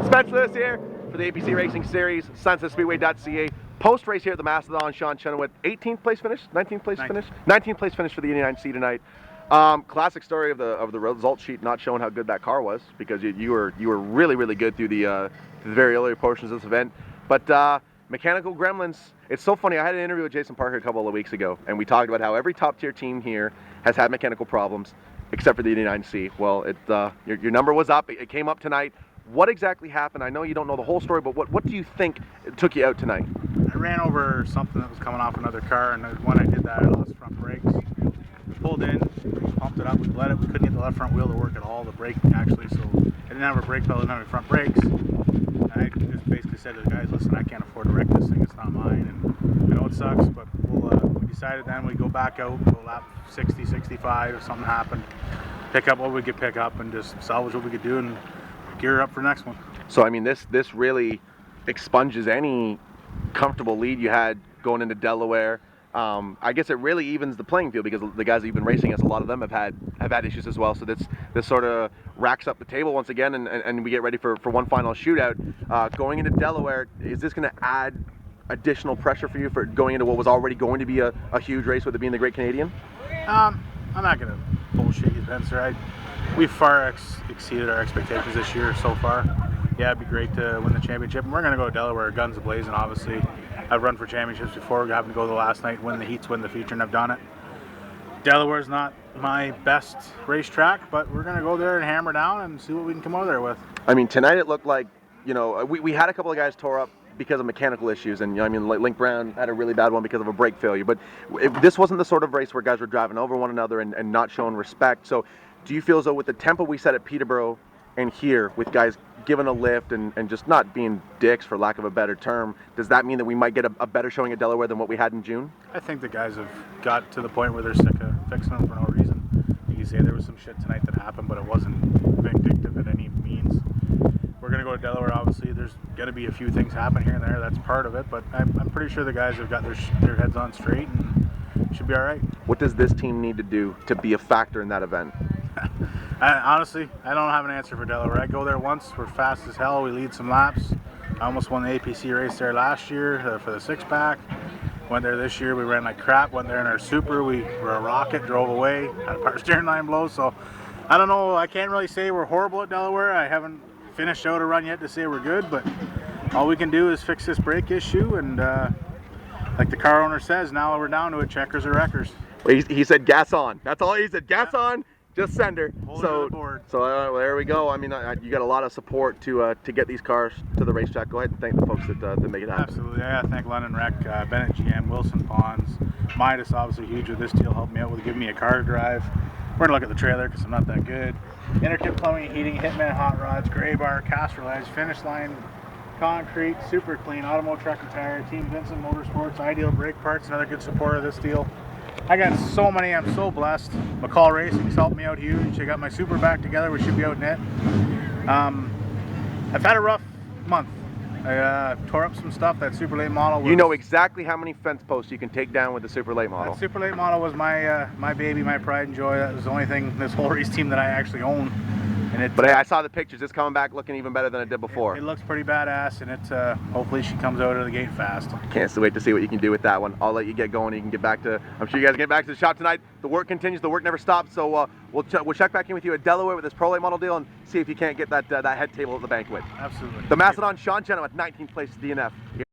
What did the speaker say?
Spencer Lewis here for the APC Racing Series, SunsetSpeedway.ca. Post-race here at the Mastodon Shawn Chenoweth. 18th place finish? 19th place finish? 19th place finish for the 89C tonight. Classic story of the result sheet not showing how good that car was, because you were really good through the very early portions of this event. But mechanical gremlins, it's so funny. I had an interview with Jason Parker a couple of weeks ago, and we talked about how every top tier team here has had mechanical problems, except for the 89C. Well, your number was up. It came up tonight. What exactly happened? I know you don't know the whole story, but what do you think took you out tonight? I ran over something that was coming off another car, and when I did that, I lost front brakes. We pulled in, pumped it up, we bled it. We couldn't get the left front wheel to work at all, the brake actually, so I didn't have a brake pedal, I didn't have any front brakes. And I just basically said to the guys, listen, I can't afford to wreck this thing, it's not mine, and I know it sucks, but we decided then we'd go back out, go lap 60, 65 if something happened, pick up what we could pick up and just salvage what we could do and gear up for the next one. So I mean, this really expunges any comfortable lead you had going into Delaware. I guess it really evens the playing field, because the guys that you've been racing against, a lot of them have had issues as well. So this sort of racks up the table once again, and we get ready for one final shootout. Going into Delaware, is this going to add additional pressure for you for going into what was already going to be a huge race with it being the Great Canadian? I'm not going to bullshit you, Spencer. We far exceeded our expectations this year so far. Yeah, it'd be great to win the championship. And we're going to go to Delaware guns a-blazing, obviously. I've run for championships before. We happened to go the last night, win the heats, win the feature, and I've done it. Delaware's not my best racetrack, but we're going to go there and hammer down and see what we can come out of there with. I mean, tonight it looked like, we had a couple of guys tore up because of mechanical issues, and Link Brown had a really bad one because of a brake failure. But this wasn't the sort of race where guys were driving over one another and not showing respect. So do you feel as though with the tempo we set at Peterborough and here, with guys giving a lift and just not being dicks, for lack of a better term, does that mean that we might get a better showing at Delaware than what we had in June? I think the guys have got to the point where they're sick of fixing them for no reason. You can say there was some shit tonight that happened, but it wasn't vindictive at any means. We're going to go to Delaware, obviously. There's going to be a few things happen here and there. That's part of it, but I'm pretty sure the guys have got their heads on straight and should be all right. What does this team need to do to be a factor in that event? Honestly, I don't have an answer for Delaware. I go there once, we're fast as hell, we lead some laps. I almost won the APC race there last year for the six-pack. Went there this year, we ran like crap. Went there in our super, we were a rocket, drove away, had a power steering line blow. So I don't know, I can't really say we're horrible at Delaware. I haven't finished out a run yet to say we're good, but all we can do is fix this brake issue, and like the car owner says, now we're down to it, checkers or wreckers. Well, he said gas on. That's all he said, gas on. Just send her. So there we go. I mean, you got a lot of support to get these cars to the racetrack. Go ahead and thank the folks that make it happen. Absolutely, yeah. Thank London Rec, Bennett GM, Wilson Ponds, Midas, obviously huge with this deal, helped me out with giving me a car to drive. We're gonna look at the trailer because I'm not that good. Intertip Plumbing, Heating, Hitman Hot Rods, Gray Bar, Castrol Edge, Finish Line, Concrete, Super Clean, Automo Truck and Tire, Team Vincent Motorsports, Ideal Brake Parts, another good supporter of this deal. I got so many, I'm so blessed. McCall Racing's helped me out huge. I got my super back together, we should be out in it. I've had a rough month. I tore up some stuff. That super late model was, you know exactly how many fence posts you can take down with the super late model. That super late model was my baby, my pride and joy. That was the only thing, this whole race team, that I actually own. And but I saw the pictures. It's coming back looking even better than it did before. It looks pretty badass, and hopefully she comes out of the gate fast. Can't wait to see what you can do with that one. I'll let you get going. You can get back to, I'm sure you guys can get back to the shop tonight. The work continues. The work never stops. So we'll check back in with you at Delaware with this Pro Late model deal and see if you can't get that head table at the banquet. Absolutely. The Mastodon Shawn Chenoweth, 19th place DNF here.